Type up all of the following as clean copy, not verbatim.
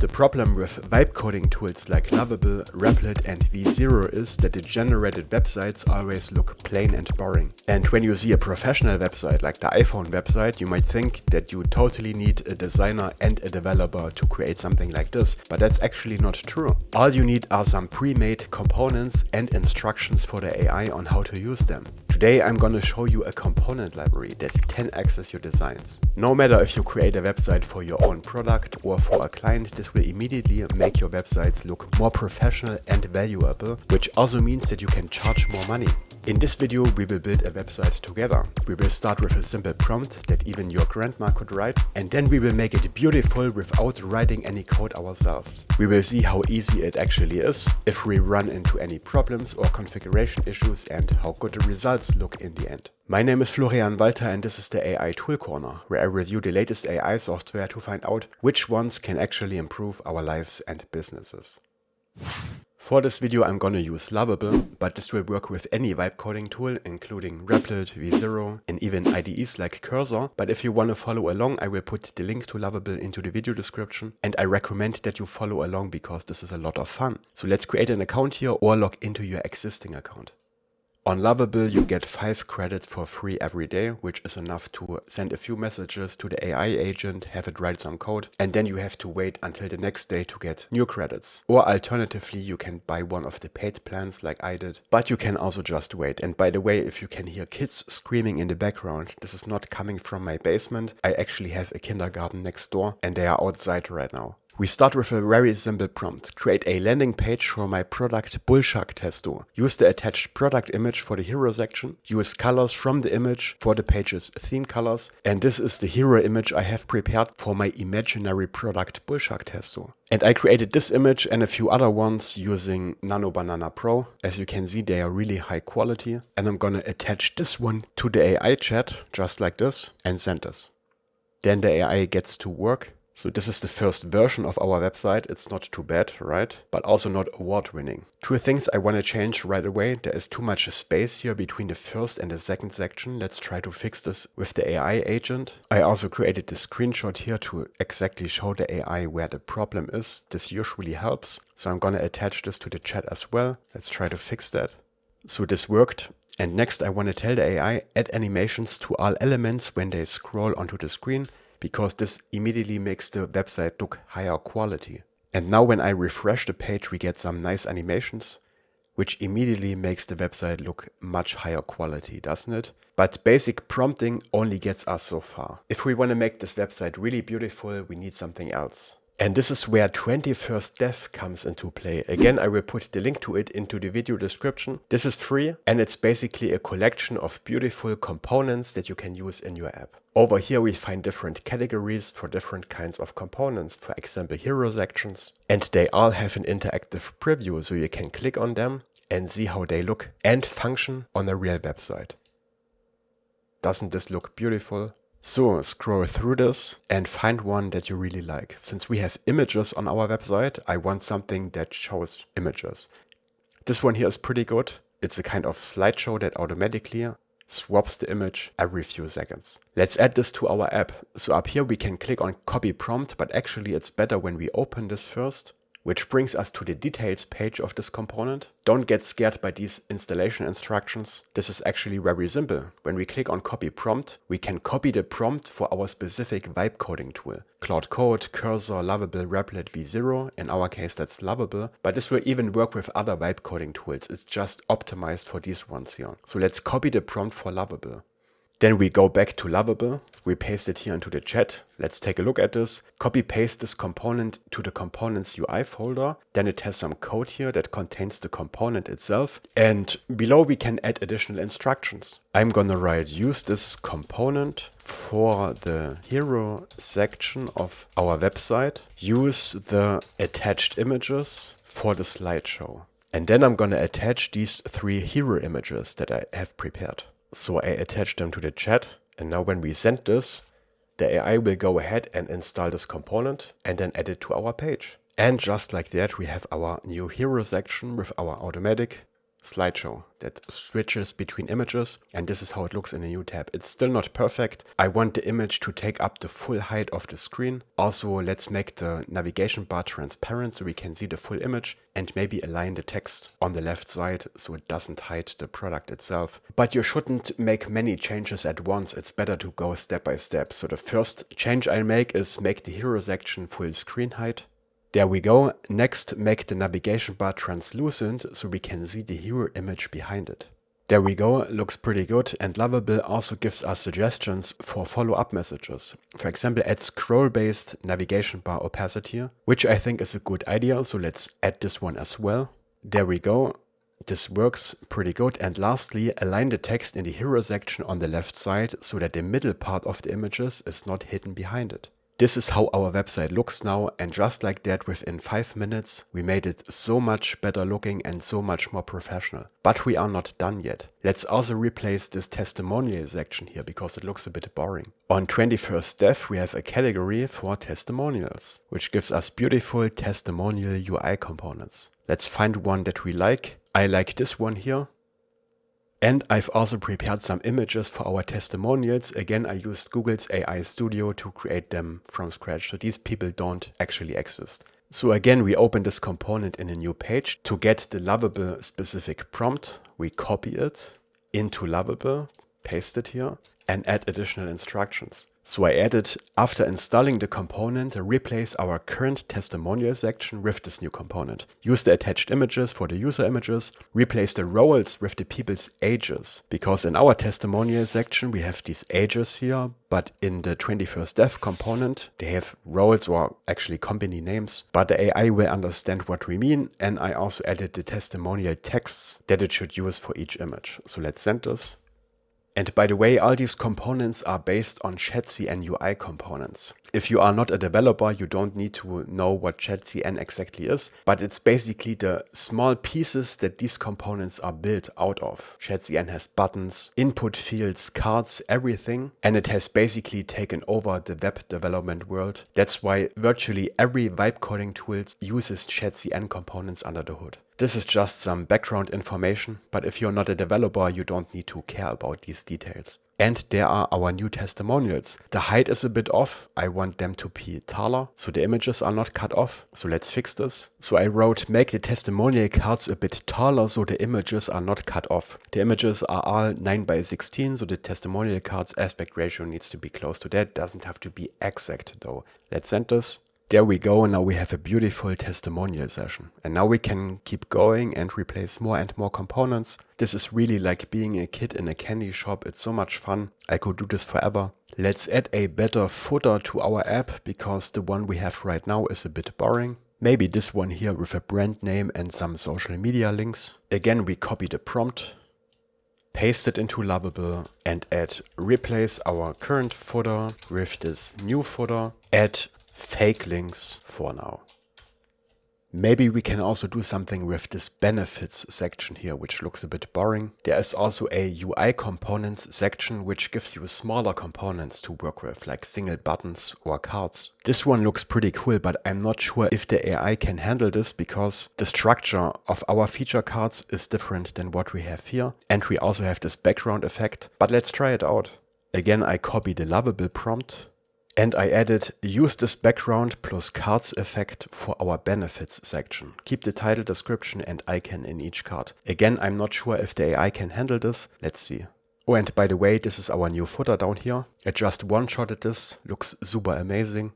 The problem with vibe coding tools like Lovable, Replit and V0 is that the generated websites always look plain and boring. And when you see a professional website like the iPhone website, you might think that you totally need a designer and a developer to create something like this, but that's actually not true. All you need are some pre-made components and instructions for the AI on how to use them. Today I'm gonna show you a component library that 10x's your designs. No matter if you create a website for your own product or for a client, this will immediately make your websites look more professional and valuable, which also means that you can charge more money. In this video we will build a website together. We will start with a simple prompt that even your grandma could write, and then we will make it beautiful without writing any code ourselves. We will see how easy it actually is, if we run into any problems or configuration issues, and how good the results look in the end. My name is Florian Walter and this is the AI Tool Corner, where I review the latest AI software to find out which ones can actually improve our lives and businesses. For this video I'm gonna use Lovable, but this will work with any vibe coding tool, including Replit, V0 and even IDEs like Cursor. But if you want to follow along, I will put the link to Lovable into the video description, and I recommend that you follow along because this is a lot of fun. So let's create an account here or log into your existing account. On Lovable you get 5 credits for free every day, which is enough to send a few messages to the AI agent, have it write some code, and then you have to wait until the next day to get new credits. Or alternatively you can buy one of the paid plans like I did, but you can also just wait. And by the way, if you can hear kids screaming in the background, this is not coming from my basement. I actually have a kindergarten next door and they are outside right now. We start with a very simple prompt. Create a landing page for my product Bullshark Testo. Use the attached product image for the hero section. Use colors from the image for the page's theme colors. And this is the hero image I have prepared for my imaginary product Bullshark Testo. And I created this image and a few other ones using Nano Banana Pro. As you can see, they are really high quality. And I'm gonna attach this one to the AI chat, just like this, and send this. Then the AI gets to work. So this is the first version of our website. It's not too bad, right? But also not award-winning. 2 things I want to change right away. There is too much space here between the first and the second section. Let's try to fix this with the AI agent. I also created this screenshot here to exactly show the AI where the problem is. This usually helps. So I'm going to attach this to the chat as well. Let's try to fix that. So this worked. And next I want to tell the AI, add animations to all elements when they scroll onto the screen, because this immediately makes the website look higher quality. And now when I refresh the page, we get some nice animations, which immediately makes the website look much higher quality, doesn't it? But basic prompting only gets us so far. If we want to make this website really beautiful, we need something else. And this is where 21st Dev comes into play. Again, I will put the link to it into the video description. This is free and it's basically a collection of beautiful components that you can use in your app. Over here we find different categories for different kinds of components, for example hero sections. And they all have an interactive preview, so you can click on them and see how they look and function on a real website. Doesn't this look beautiful? So scroll through this and find one that you really like. Since we have images on our website, I want something that shows images. This one here is pretty good. It's a kind of slideshow that automatically swaps the image every few seconds. Let's add this to our app. So up here we can click on copy prompt, but actually it's better when we open this first, which brings us to the details page of this component. Don't get scared by these installation instructions. This is actually very simple. When we click on copy prompt, we can copy the prompt for our specific vibe coding tool. Cloud Code, Cursor, Lovable, Replit, V0. In our case that's Lovable, but this will even work with other vibe coding tools. It's just optimized for these ones here. So let's copy the prompt for Lovable. Then we go back to Lovable, we paste it here into the chat. Let's take a look at this. Copy paste this component to the components UI folder. Then it has some code here that contains the component itself. And below we can add additional instructions. I'm gonna write use this component for the hero section of our website. Use the attached images for the slideshow. And then I'm gonna attach these 3 hero images that I have prepared. So I attach them to the chat, and now when we send this, the AI will go ahead and install this component and then add it to our page. And just like that, we have our new hero section with our automatic slideshow that switches between images, and this is how it looks in a new tab. It's still not perfect. I want the image to take up the full height of the screen. Also, let's make the navigation bar transparent so we can see the full image, and maybe align the text on the left side so it doesn't hide the product itself. But you shouldn't make many changes at once. It's better to go step by step. So the first change I make is make the hero section full screen height. There we go. Next, make the navigation bar translucent so we can see the hero image behind it. There we go, looks pretty good, and Lovable also gives us suggestions for follow-up messages. For example, add scroll-based navigation bar opacity, which I think is a good idea, so let's add this one as well. There we go. This works pretty good. And lastly, align the text in the hero section on the left side so that the middle part of the images is not hidden behind it. This is how our website looks now, and just like that, within 5 minutes, we made it so much better looking and so much more professional. But we are not done yet. Let's also replace this testimonial section here because it looks a bit boring. On 21st Dev, we have a category for testimonials, which gives us beautiful testimonial UI components. Let's find one that we like. I like this one here. And I've also prepared some images for our testimonials. Again, I used Google's AI Studio to create them from scratch, so these people don't actually exist. So again, we open this component in a new page. To get the Lovable specific prompt, we copy it into Lovable, paste it here, and add additional instructions. So I added, after installing the component, replace our current testimonial section with this new component. Use the attached images for the user images. Replace the roles with the people's ages. Because in our testimonial section, we have these ages here, but in the 21st Dev component, they have roles or actually company names. But the AI will understand what we mean. And I also added the testimonial texts that it should use for each image. So let's send this. And by the way, all these components are based on ChatCN UI components. If you are not a developer, you don't need to know what ChatCN exactly is, but it's basically the small pieces that these components are built out of. ChatCN has buttons, input fields, cards, everything, and it has basically taken over the web development world. That's why virtually every vibe coding tool uses ChatCN components under the hood. This is just some background information, but if you're not a developer, you don't need to care about these details. And there are our new testimonials. The height is a bit off. I want them to be taller, so the images are not cut off. So let's fix this. So I wrote, make the testimonial cards a bit taller so the images are not cut off. The images are all 9:16, so the testimonial cards aspect ratio needs to be close to that. Doesn't have to be exact though. Let's send this. There we go, now we have a beautiful testimonial session. And now we can keep going and replace more and more components. This is really like being a kid in a candy shop. It's so much fun. I could do this forever. Let's add a better footer to our app because the one we have right now is a bit boring. Maybe this one here with a brand name and some social media links. Again, we copy the prompt, paste it into Lovable and add replace our current footer with this new footer. Add fake links for now. Maybe we can also do something with this benefits section here, which looks a bit boring. There is also a UI components section, which gives you smaller components to work with, like single buttons or cards. This one looks pretty cool, but I'm not sure if the AI can handle this because the structure of our feature cards is different than what we have here. And we also have this background effect, but let's try it out. Again, I copy the Lovable prompt. And I added use this background plus cards effect for our benefits section. Keep the title, description and icon in each card. Again, I'm not sure if the AI can handle this. Let's see. Oh, and by the way, this is our new footer down here. I just one-shotted this, looks super amazing.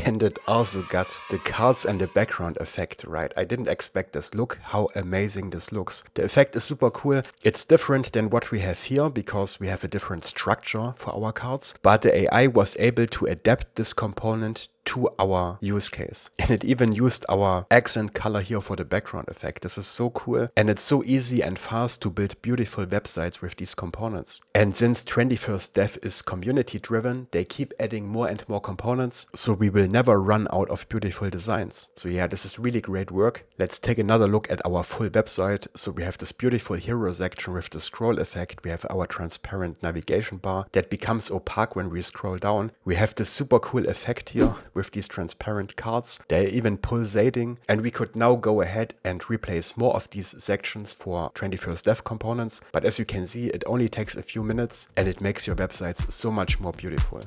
And it also got the cards and the background effect right. I didn't expect this. Look how amazing this looks. The effect is super cool. It's different than what we have here because we have a different structure for our cards. But the AI was able to adapt this component to our use case. And it even used our accent color here for the background effect. This is so cool. And it's so easy and fast to build beautiful websites with these components. And since 21st Dev is community driven, they keep adding more and more components. So we will never run out of beautiful designs. So yeah, this is really great work. Let's take another look at our full website. So we have this beautiful hero section with the scroll effect. We have our transparent navigation bar that becomes opaque when we scroll down. We have this super cool effect here with these transparent cards. They're even pulsating, and we could now go ahead and replace more of these sections for 21st Dev components. But as you can see, it only takes a few minutes and it makes your websites so much more beautiful.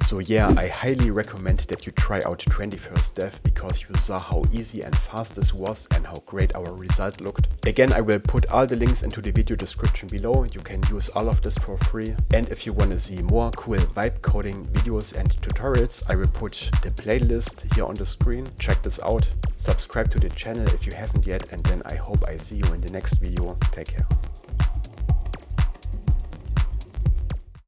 So yeah, I highly recommend that you try out 21st Dev because you saw how easy and fast this was and how great our result looked. Again, I will put all the links into the video description below. You can use all of this for free. And if you want to see more cool vibe coding videos and tutorials, I will put the playlist here on the screen. Check this out. Subscribe to the channel if you haven't yet, and then I hope I see you in the next video. Take care.